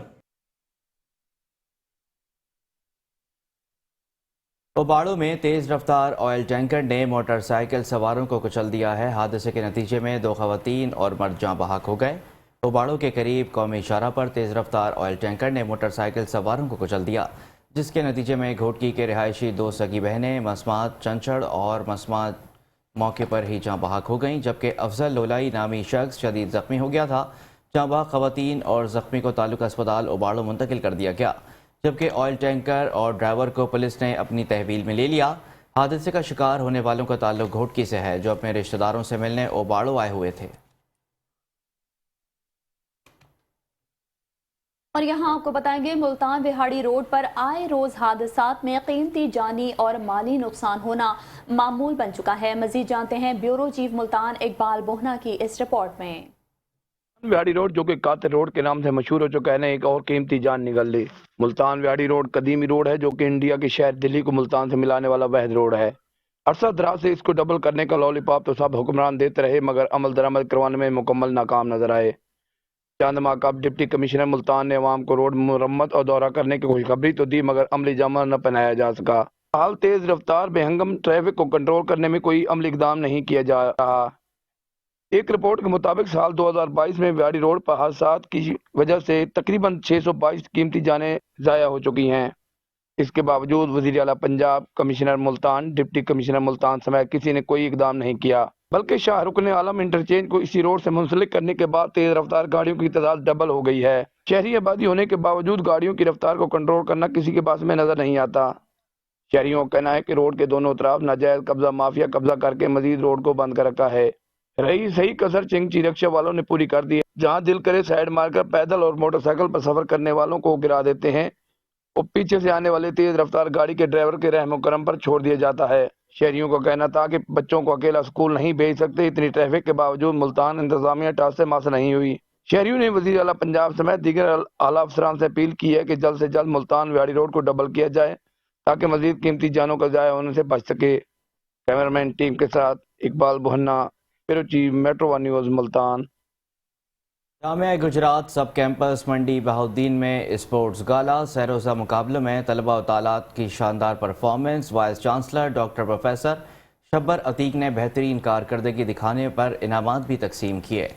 Speaker 4: ओबाड़ो में तेज़ रफ्तार ऑयल टैंकर ने मोटरसाइकिल सवारों को कुचल दिया है। हादसे के नतीजे में 2 खवातीन और मर्द जाँ बहक हो गए। ओबाड़ो के करीब कौमी इशारा पर तेज़ रफ्तार ऑयल टैंकर ने मोटरसाइकिल सवारों को कुचल दिया, जिसके नतीजे में घोटकी के रिहायशी 2 सगी बहनें मसमात चंचड़ और मसमात मौके पर ही जाँ बहक हो गईं, जबकि अफजल लोलाई नामी शख्स शदीद ज़ख्मी हो गया था। जाँ बहक खवातीन और ज़ख्मी को ताल्लुका अस्पताल ओबाड़ो मुंतकिल कर दिया गया, जबकि ऑयल टैंकर और ड्राइवर को पुलिस ने अपनी तहवील में ले लिया। हादसे का शिकार होने वालों का ताल्लुक घोटकी से है, जो अपने रिश्तेदारों से मिलने ओबाड़ो आए हुए थे।
Speaker 2: और यहाँ आपको बताएंगे मुल्तान विहाड़ी रोड पर आए रोज हादसात में कीमती जानी और माली नुकसान होना मामूल बन चुका है। मजीद जानते हैं ब्यूरो चीफ मुल्तान इकबाल बोहना की इस रिपोर्ट में।
Speaker 26: विहाड़ी रोड जो कि कातिल रोड के नाम से मशहूर हो चुका है, एक और कीमती जान निकल ली। मुल्तान विहाड़ी रोड कदीमी रोड है जो कि इंडिया के शहर दिल्ली को मुल्तान से मिलाने वाला वहद रोड है। अरसा दराज से इसको डबल करने का लॉलीपॉप तो सब हुक्मरान देते रहे, मगर अमल दरामद करवाने में मुकम्मल नाकाम नजर आए। चंद माह कब डिप्टी कमिश्नर मुल्तान ने अवाम को रोड मुरम्मत और दौरा करने की खुशखबरी तो दी, मगर अमली जामा न पहनाया जा सका। हाल तेज रफ्तार बेहंगम ट्रैफिक को कंट्रोल करने में कोई अमली इकदाम नहीं किया जा रहा। एक रिपोर्ट के मुताबिक साल 2022 में व्याड़ी रोड पर हादसात की वजह से तकरीबन 622 कीमती जानें ज़ाया हो चुकी हैं। इसके बावजूद वज़ीर आला Punjab, commissioner Multan, deputy commissioner Multan समेत किसी ने कोई इकदाम नहीं किया, बल्कि शाहरुख आलम इंटरचेंज को इसी रोड से मुंसलिक करने के बाद तेज रफ्तार गाड़ियों की तादाद डबल हो गई है। शहरी आबादी होने के बावजूद गाड़ियों की रफ्तार को कंट्रोल करना किसी के पास में नजर नहीं आता। शहरियों का कहना है कि रोड के दोनों तरफ नाजायज कब्जा माफिया कब्जा करके मजीद रोड को बंद कर रखा है। रही सही कसर चिंगची रिक्शा वालों ने पूरी कर दी है। जहां दिल करे साइड मारकर पैदल और मोटरसाइकिल पर सफर करने वालों को गिरा देते हैं और पीछे से आने वाले तेज रफ्तार गाड़ी के ड्राइवर के रहम करम पर छोड़ दिया जाता है। शहरियों का कहना था कि बच्चों को अकेला स्कूल नहीं भेज सकते, इतनी ट्रैफिक के बावजूद मुल्तान इंतजामिया टास से मास नहीं हुई। शहरियों ने वज़ीर आला पंजाब समेत दीगर आला अफसरान से अपील की है कि जल्द से जल्द मुल्तान व्याड़ी रोड को डबल किया जाए ताकि मजीद कीमती जानों का ज़ाया होने से बच सके। कैमरामैन टीम के साथ इकबाल बुहन्ना, bureau chief, metro one news, Multan.
Speaker 4: Jamia Gujrat sub campus मंडी बहाउद्दीन में स्पोर्ट्स गाला सैरोज़ा मुकाबलों में तलबा और तालात की शानदार performance. Vice chancellor doctor professor Shabbar Atiq ने बेहतरीन कारकर्दगी दिखाने पर इनामात भी तकसीम किए।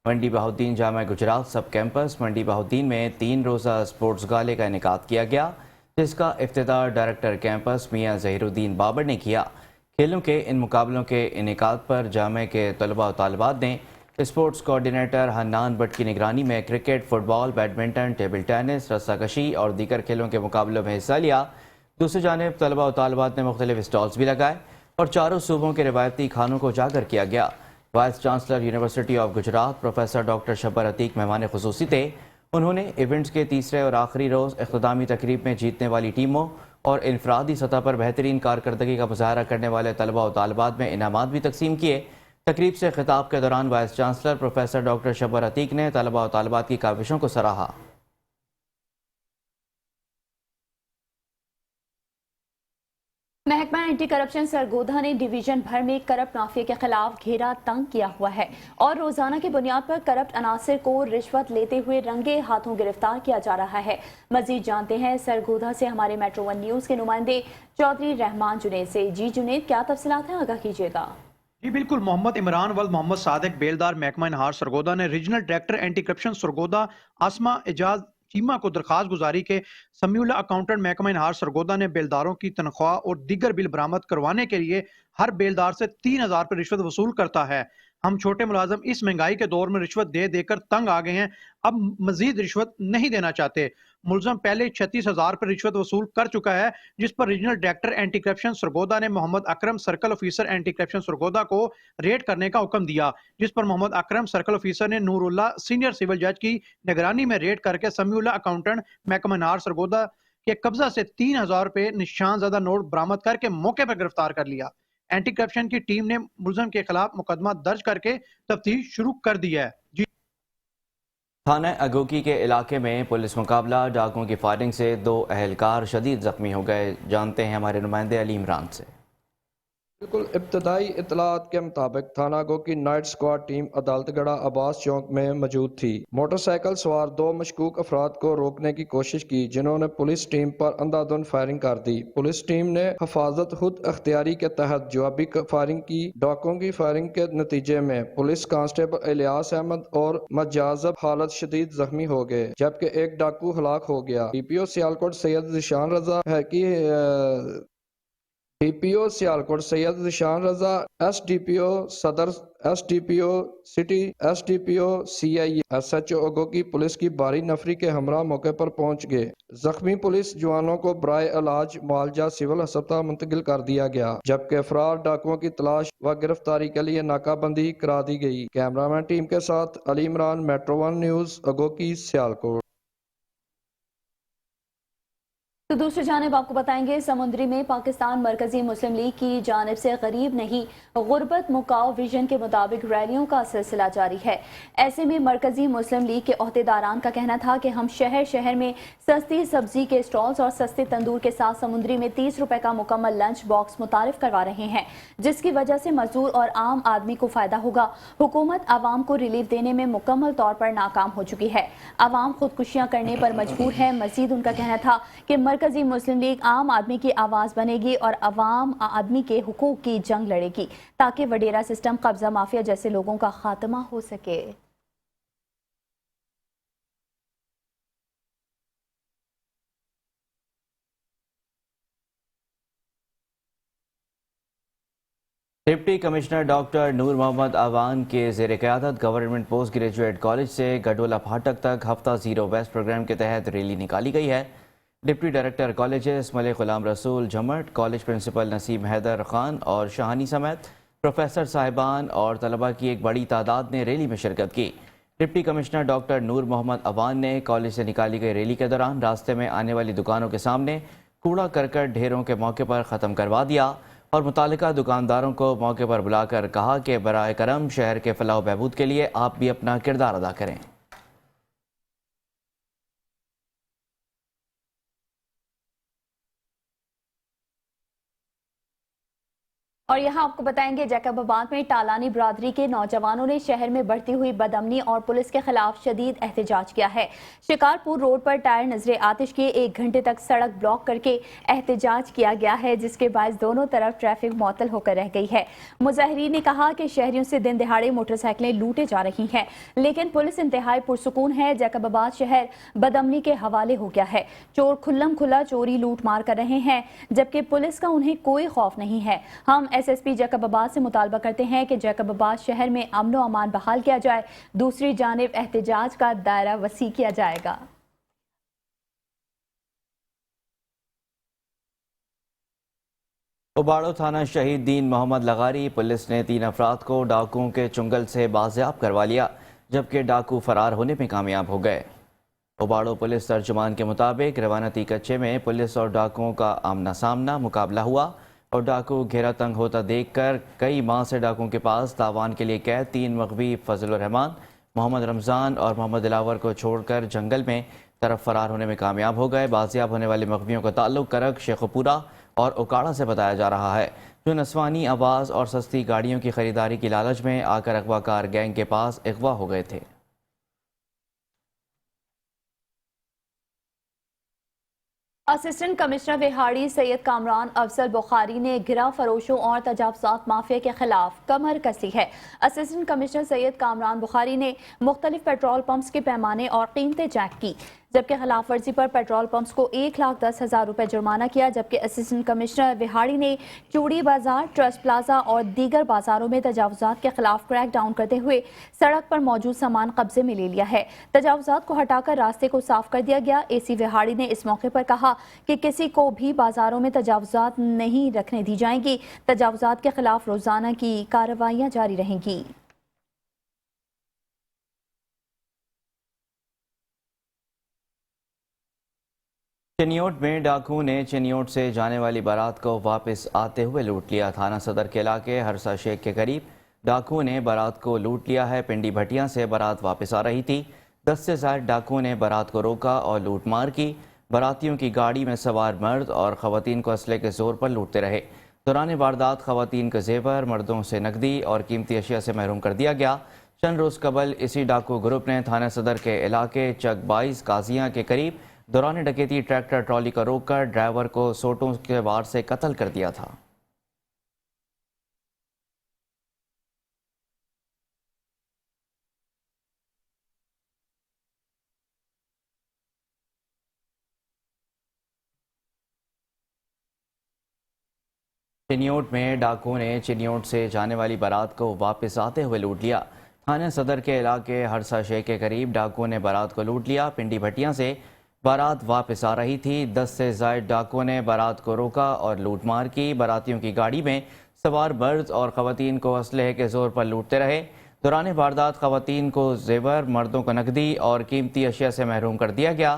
Speaker 4: मंडी बहाउद्दीन जामिया गुजरात सब कैंपस मंडी बहाउद्दीन में 3 रोज़ा स्पोर्ट्स गाले का इनेकाद किया गया, जिसका इफ्तिताह डायरेक्टर कैंपस मियाँ ज़हीरुद्दीन बाबर ने किया। खेलों के इन मुकाबलों के इनेकाद पर जामिया के तलबा और तालिबात ने स्पोर्ट्स कोऑर्डिनेटर हन्नान भट्ट की निगरानी में cricket, football, badminton, table tennis, रस्साकशी और दीगर खेलों के मुकाबलों में हिस्सा लिया। दूसरी जानिब तलबा और तालिबात ने मुख्तलिफ स्टॉल्स भी लगाए और चारों सूबों के रिवायती खानों को उजागर किया गया। Vice chancellor university of Gujarat professor doctor Shabbar Atiq मेहमान खुसूसी थे। उन्होंने इवेंट्स के तीसरे और आखिरी रोज़ इख्तितामी तकरीब में जीतने वाली टीमों और इनफरादी सतह पर बेहतरीन कारकर्दगी का मुजाहरा करने वाले तलबा और तालिबात में इनामात भी तकसीम किए। तकरीब से खिताब के दौरान vice chancellor professor doctor Shabbar Atiq ने तलबा और तालिबात की काविशों को सराहा।
Speaker 2: महकमा एंटी करप्शन सरगोधा ने डिवीजन भर में करप्ट माफिया के खिलाफ घेरा तंग किया हुआ है और रोजाना की बुनियाद पर करप्ट अनासर को रिश्वत लेते हुए रंगे हाथों गिरफ्तार किया जा रहा है। मजीद जानते हैं सरगोधा से हमारे मेट्रो वन न्यूज़ के नुमाइंदे चौधरी रहमान जुनेद से। जी जुनेद, क्या तफसीलात हैं, आगाह कीजिएगा।
Speaker 1: जी बिल्कुल, मोहम्मद इमरान वल मोहम्मद सादिक बेलदार महकमा इनहार सरगोधा ने regional director anti corruption Sargodha Asma Ejaz Cheema को दरखास्त गुजारी के समीउल्ला अकाउंटेंट महकमा इनहार सरगोधा ने बेलदारों की तनख्वाह और दीगर बिल बरामद करवाने के लिए हर बेलदार से 3000 रुपये रिश्वत वसूल करता है। हम छोटे मुलाजम इस महंगाई के दौर में रिश्वत दे देकर तंग आ गए हैं, अब मजीद रिश्वत नहीं देना चाहते। मुलजम पहले 36,000 रुपये रिश्वत वसूल कर चुका है, जिस पर regional director anti corruption Sargodha ने Mohammad Akram circle officer anti corruption Sargodha को रेड करने का हुक्म दिया, जिस पर मोहम्मद अकरम सर्कल ऑफिसर ने नूरुल्लाह सीनियर सिविल जज की निगरानी में रेड करके समीउल्ला अकाउंटेंट महकमा इनहार सरगोधा के कब्जा से 3000 रुपये निशान ज़दा नोट बरामद करके मौके पर गिरफ्तार कर लिया। एंटी करप्शन की टीम ने मुलजम के खिलाफ मुकदमा दर्ज करके तफ्तीश शुरू कर दी है।
Speaker 4: थाना अगोकी के इलाके में पुलिस मुकाबला, डाकुओं की फायरिंग से 2 अहलकार शदीद जख्मी हो गए। जानते हैं हमारे नुमाइंदे अली इमरान से।
Speaker 3: बिल्कुल, इब्तदाई इतलात के मुताबिक थाना गो की नाइट स्क्वाड टीम अदालतगढ़ा अब्बास चौक में मौजूद थी। मोटरसाइकिल सवार 2 मशकूक अफराद को रोकने की कोशिश की, जिन्होंने पुलिस टीम पर अंधाधुंध फायरिंग कर दी। पुलिस टीम ने हिफाजत खुद अख्तियारी के तहत जवाबी फायरिंग की। डाकुओं की फायरिंग के नतीजे में पुलिस कांस्टेबल इलियास अहमद और मजाजब हालत शदीद जख्मी हो गए, जबकि एक डाकू हलाक हो गया। डीपीओ सियालकोट सैयद ज़िशान रजा है कि DPO Sialkot Syed Zeeshan Raza, SDPO Saddar, SDPO city, SDPO CI, SHO Agoki police की भारी नफरी के हमरा मौके पर पहुंच गए। जख्मी पुलिस जवानों को बराए इलाज मालजा सिविल अस्पताल मुंतकिल कर दिया गया, जबकि फरार डाकुओं की तलाश व गिरफ्तारी के लिए नाकाबंदी करा दी गई। कैमरामैन टीम के साथ Ali Imran, metro one news, Agoki, Sialkot.
Speaker 2: तो दूसरी जानिब आपको बताएंगे समुद्री में पाकिस्तान मरकजी मुस्लिम लीग की जानिब से गरीब नहीं गुर्बत मुकाओ विजन के मुताबिक रैलियों का सिलसिला जारी है। ऐसे में मरकजी मुस्लिम लीग के अहदेदारान का कहना था कि हम शहर शहर में सस्ती सब्जी के स्टॉल्स और सस्ते तंदूर के साथ समुद्री में 30 रुपए का मुकम्मल लंच बॉक्स मुतारिफ करवा रहे हैं, जिसकी वजह से मजदूर और आम आदमी को फायदा होगा। हुकूमत आवाम को रिलीफ देने में मुकम्मल तौर पर नाकाम हो चुकी है। आवाम खुदकुशियां करने पर मजबूर है। मजीद उनका कहना था कि मरकजी मुस्लिम लीग आम आदमी की आवाज बनेगी और आवाम आदमी के हुकूक की जंग लड़ेगी ताकि वडेरा सिस्टम, कब्जा माफिया जैसे लोगों का खात्मा हो सके।
Speaker 4: डिप्टी कमिश्नर डॉक्टर नूर मोहम्मद आवान के ज़ेर क़यादत गवर्नमेंट पोस्ट ग्रेजुएट कॉलेज से गडोला फाटक तक हफ्ता ज़ीरो वेस्ट प्रोग्राम के तहत रैली निकाली गई है। Deputy director colleges Malik Ghulam Rasool जमट, college principal Naseem Haider Khan और शाहानी समेत प्रोफेसर साहिबान और तलबा की एक बड़ी तादाद ने रैली में शिरकत की। डिप्टी कमिश्नर डॉक्टर नूर मोहम्मद आवान ने कॉलेज से निकाली गई रैली के दौरान रास्ते में आने वाली दुकानों के सामने कूड़ा करकट ढेरों के मौके पर ख़त्म करवा दिया और मुतालिका दुकानदारों को मौके पर बुलाकर कहा कि बराए करम शहर के फलाह बहबूद के लिए आप भी अपना किरदार अदा करें।
Speaker 2: और यहाँ आपको बताएंगे जैकबाबाद में टालानी बरादरी के नौजवानों ने शहर में बढ़ती हुई बदअमनी और पुलिस के खिलाफ शदीद एहतजाज किया है। शिकारपुर रोड पर टायर नजरे आतिश के 1 घंटे तक सड़क ब्लॉक करके एहतजाज किया गया है, जिसके बायस दोनों तरफ ट्रैफिक मुअत्तल होकर रह गई है। मुजाहिरीन ने कहा कि शहरियों से दिन दिहाड़े मोटरसाइकिलें लूटे जा रही हैं, लेकिन पुलिस इंतहाई पुरसुकून है। जैकबाबाद शहर बदअमनी के हवाले हो गया है। चोर खुल्लम खुला चोरी लूट मार कर रहे हैं, जबकि पुलिस का उन्हें कोई खौफ नहीं है। हम एसएसपी जैकबाबाद से मुतालबा करते हैं कि जैकबाबाद शहर में अमन व अमान बहाल किया जाए। दूसरी जानिब एहतजाज का दायरा वसी किया जाएगा।
Speaker 4: उबाड़ो थाना शहीद दीन मोहम्मद लगारी पुलिस ने 3 अफराद को डाकुओं के चुंगल से बाजियाब करवा लिया, जबकि डाकू फरार होने में कामयाब हो गए। उबाड़ो पुलिस तर्जुमान के मुताबिक रवानती कच्चे में पुलिस और डाकुओं का आमना सामना मुकाबला हुआ और डाकू घेरा तंग होता देखकर कई माह से डाकुओं के पास तावान के लिए कैद 3 मगवी फजल रहमान, मोहम्मद रमज़ान और मोहम्मद दिलावर को छोड़कर जंगल में तरफ फरार होने में कामयाब हो गए। बाजियाब होने वाले मगवियों का ताल्लुक करक शेखपुरा और उकाड़ा से बताया जा रहा है, जो नस्वानी आवाज़ और सस्ती गाड़ियों की खरीदारी की लालच में आकर अगवाकार गैंग के पास अगवा हो गए थे।
Speaker 2: असिस्टेंट कमिश्नर विहाड़ी सैयद कामरान अफजल बुखारी ने गिरा फरोशों और तजावुज़ात माफिया के खिलाफ कमर कसी है। असिस्टेंट कमिश्नर सैयद कामरान बुखारी ने मुख्तलिफ पेट्रोल पंप्स के पैमाने और कीमतें चेक की, जबकि खिलाफ वर्जी पर पेट्रोल पंप्स को 1,10,000 रुपए जुर्माना किया। जबकि असिस्टेंट कमिश्नर विहाड़ी ने चूड़ी बाजार, ट्रस्ट प्लाजा और दीगर बाजारों में तजावुज़ात के खिलाफ क्रैक डाउन करते हुए सड़क पर मौजूद सामान कब्जे में ले लिया है। तजावुज़ात को हटाकर रास्ते को साफ कर दिया गया। एसी विहाड़ी ने इस मौके पर कहा कि किसी को भी बाजारों में तजावुज़ात नहीं रखने दी जाएंगी। तजावुज़ात के खिलाफ रोजाना की कार्रवाइयां जारी रहेंगी।
Speaker 4: चिनियोट में डाकुओं ने चिनियोट से जाने वाली बारात को वापस आते हुए लूट लिया। थाना सदर के इलाके हरसा शेख के करीब डाकुओं ने बारात को लूट लिया है। पिंडी भटिया से बारात वापस आ रही थी। 10 से ज्यादा डाकुओं ने बारात को रोका और लूट मार की। बारातियों की गाड़ी में सवार मर्द और खवातीन को असले के जोर पर लूटते रहे। दौरान वारदात खवातीन के जेवर, मर्दों से नकदी और कीमती अशिया से महरूम कर दिया गया। चंद रोज कबल इसी डाकू ग्रुप ने थाना सदर के इलाके चक 22 काजियां के करीब दौरान डकैती ट्रैक्टर ट्रॉली को रोककर ड्राइवर को सोटों के वार से कत्ल कर दिया था। चिनियोट में डाकुओं ने चिनियोट से जाने वाली बारात को वापस आते हुए लूट लिया। थाना सदर के इलाके हरसा शेख के करीब डाकुओं ने बारात को लूट लिया। पिंडी भटिया से बारात वापस आ रही थी। 10 से ज्यादा डाकुओं ने बारात को रोका और लूटमार की। बारातियों की गाड़ी में सवार मर्द और खवातीन को असलहे के जोर पर लूटते रहे। दौरान वारदात खवातीन को जेवर, मर्दों को नकदी और कीमती अशिया से महरूम कर दिया गया।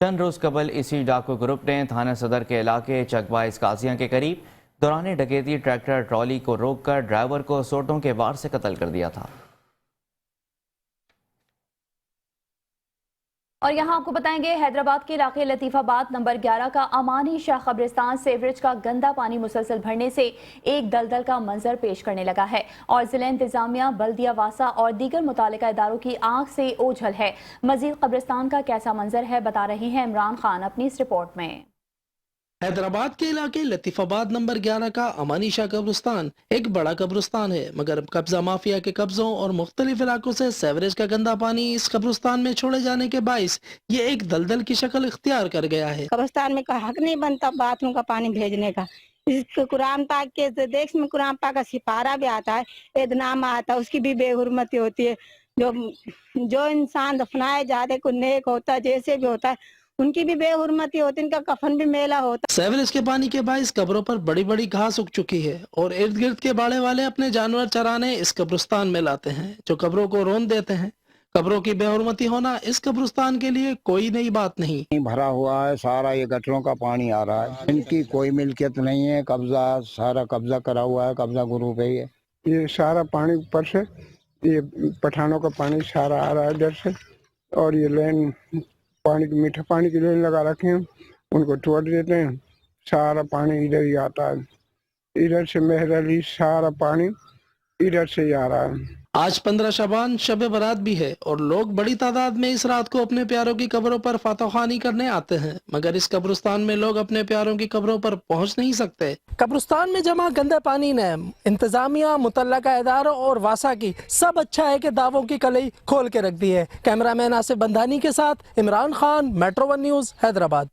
Speaker 4: चंद रोज कबल इसी डाकू ग्रुप ने थाना सदर के इलाके चकबाइस काजियां के करीब दौरान डकैती ट्रैक्टर ट्रॉली को रोककर ड्राइवर को सोटों के वार से कत्ल कर दिया था।
Speaker 2: और यहाँ आपको बताएंगे हैदराबाद के इलाके लतीफाबाद नंबर 11 का अमानी शाह कब्रिस्तान सेवरेज का गंदा पानी मुसलसल भरने से एक दलदल का मंजर पेश करने लगा है और जिला इंतजामिया, बल्दिया वासा और दीगर मुतालिका इदारों की आंख से ओझल है। मजीद कब्रिस्तान का कैसा मंजर है बता रहे हैं इमरान खान अपनी इस रिपोर्ट में।
Speaker 5: हैदराबाद के इलाके लतीफाबाद नंबर 11 का अमानी शाह कब्रिस्तान एक बड़ा कब्रिस्तान है, मगर कब्जा माफिया के कब्जों और मुख्तलिफ इलाकों से सेवरेज का गंदा पानी इस कब्रिस्तान में छोड़े जाने के बाइस ये एक दलदल की शक्ल इख्तियार कर गया है।
Speaker 6: कब्रिस्तान में हक नहीं बनता बाथरूम का पानी भेजने का। इस कुरान पाक के देश में कुरान पाक का सिपारा भी आता है, एदनामा आता है, उसकी भी बेहुरमती होती है। जो इंसान दफनाए जाते को नेक होता है, जैसे भी होता है, उनकी भी बेहुरमती होती है, इनका कफन भी मेला होता है।
Speaker 5: सेवरेज के पानी के बाइस कब्रों पर बड़ी बड़ी घास उग चुकी है और इर्द गिर्द के बाड़े वाले अपने जानवर चराने इस कब्रिस्तान में लाते हैं, जो कब्रों को रौंद देते हैं। कब्रों की बेहुरमती होना इस कब्रिस्तान के लिए कोई नई बात नहीं।
Speaker 7: भरा हुआ है सारा, ये गटरों का पानी आ रहा है, इनकी कोई मिल्कियत नहीं है, कब्जा सारा कब्जा करा हुआ है, कब्जा गुरु पे ही है।
Speaker 8: ये सारा पानी ऊपर से ये पठानों का पानी सारा आ रहा है इधर से, और ये लेन पानी की मीठा पानी की लेन लगा रखे हैं, उनको तोड़ देते हैं, सारा पानी इधर ही आता है। इधर से मेहर अली सारा पानी इधर से ही आ रहा है।
Speaker 5: आज 15 शबान शब बरात भी है और लोग बड़ी तादाद में इस रात को अपने प्यारों की कब्रों पर फातोखानी करने आते हैं, मगर इस कब्रिस्तान में लोग अपने प्यारों की कब्रों पर पहुंच नहीं सकते। कब्रिस्तान में जमा गंदे पानी ने इंतजामिया, मुतल्लका इदारों और वासा की सब अच्छा है कि दावों की कलई खोल के रख दी है। कैमरामैन आसिफ बंधानी के साथ इमरान खान, मेट्रो 1 न्यूज, हैदराबाद।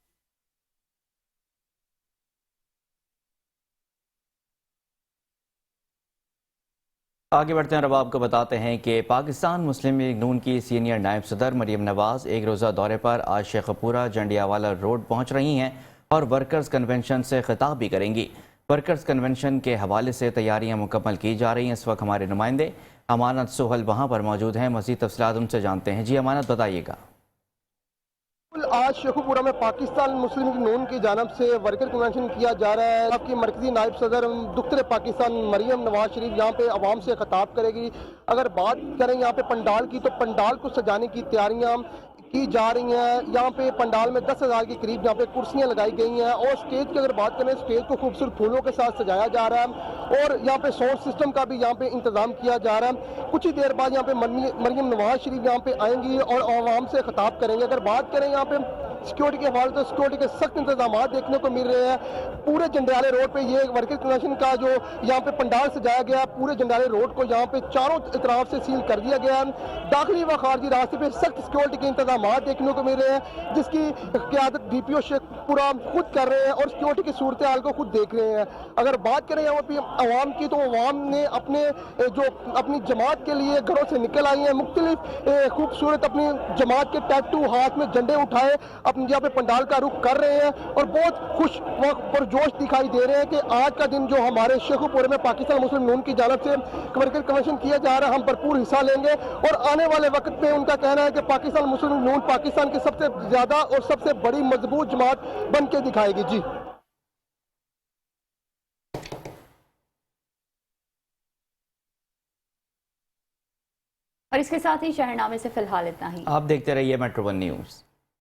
Speaker 4: आगे बढ़ते हैं और अब आपको बताते हैं कि पाकिस्तान मुस्लिम लीग नून की सीनियर नायब सदर मरियम नवाज एक रोज़ा दौरे पर आज शेखपुरा जंडियावाला रोड पहुंच रही हैं और वर्कर्स कन्वेंशन से खिताब भी करेंगी। वर्कर्स कन्वेंशन के हवाले से तैयारियां मुकम्मल की जा रही हैं। इस वक्त हमारे नुमाइंदे अमानत सोहल वहां पर मौजूद हैं, मज़ीद तफसीलात उनसे जानते हैं। जी अमानत, बताइएगा।
Speaker 10: आज शेखुपुरा में पाकिस्तान मुस्लिम लीग नून की जानब से वर्कर कन्वेंशन किया जा रहा है। आपकी मरकजी नायब सदर दुख्तर पाकिस्तान मरियम नवाज शरीफ यहाँ पे आवाम से खिताब करेगी। अगर बात करें यहाँ पे पंडाल की, तो पंडाल को सजाने की तैयारियाँ की जा रही हैं। यहाँ पे पंडाल में 10,000 के करीब यहाँ पे कुर्सियाँ लगाई गई हैं और स्टेज की अगर बात करें, स्टेज को खूबसूरत फूलों के साथ सजाया जा रहा है और यहाँ पे साउंड सिस्टम का भी यहाँ पे इंतजाम किया जा रहा है। कुछ ही देर बाद यहाँ पे मरियम नवाज शरीफ यहाँ पे आएंगी और आवाम से खिताब करेंगे। अगर बात करें यहाँ पे सिक्योरिटी के हवाले, तो सिक्योरिटी के सख्त इंतजाम देखने को मिल रहे हैं। पूरे जंडियाले रोड पे ये वर्कर कन्वेंशन का जो यहाँ पे पंडाल सजाया गया, पूरे जंडियाले रोड को यहाँ पे चारों तरफ से सील कर दिया गया। दाखिली व खारजी रास्ते पे सख्त सिक्योरिटी के इंतजाम देखने को मिल रहे हैं, जिसकी क़यादत DPO शेखपुरा खुद कर रहे हैं और सिक्योरिटी की सूरत हाल को खुद देख रहे हैं। अगर बात करें यहाँ पे अवाम की, तो अवाम ने अपनी जमात के लिए घरों से निकल आई है। मुख्तलिफ खूबसूरत अपनी जमात के टैटू, हाथ में झंडे उठाए अपने यहाँ पे पंडाल का रुख कर रहे हैं और बहुत खुश व पुरजोश दिखाई दे रहे हैं कि आज का दिन जो हमारे शेखुपुरे में पाकिस्तान मुस्लिम नून की जानब से वर्कर कन्वेंशन किया जा रहा है, हम भरपूर हिस्सा लेंगे और आने वाले वक्त में उनका कहना है कि पाकिस्तान मुस्लिम नून पाकिस्तान की सबसे ज्यादा और सबसे बड़ी मजबूत जमात बन के दिखाएगी। जी
Speaker 2: और इसके साथ ही शहरनामे से फिलहाल इतना ही।
Speaker 4: आप देखते रहिए मेट्रो 1 न्यूज।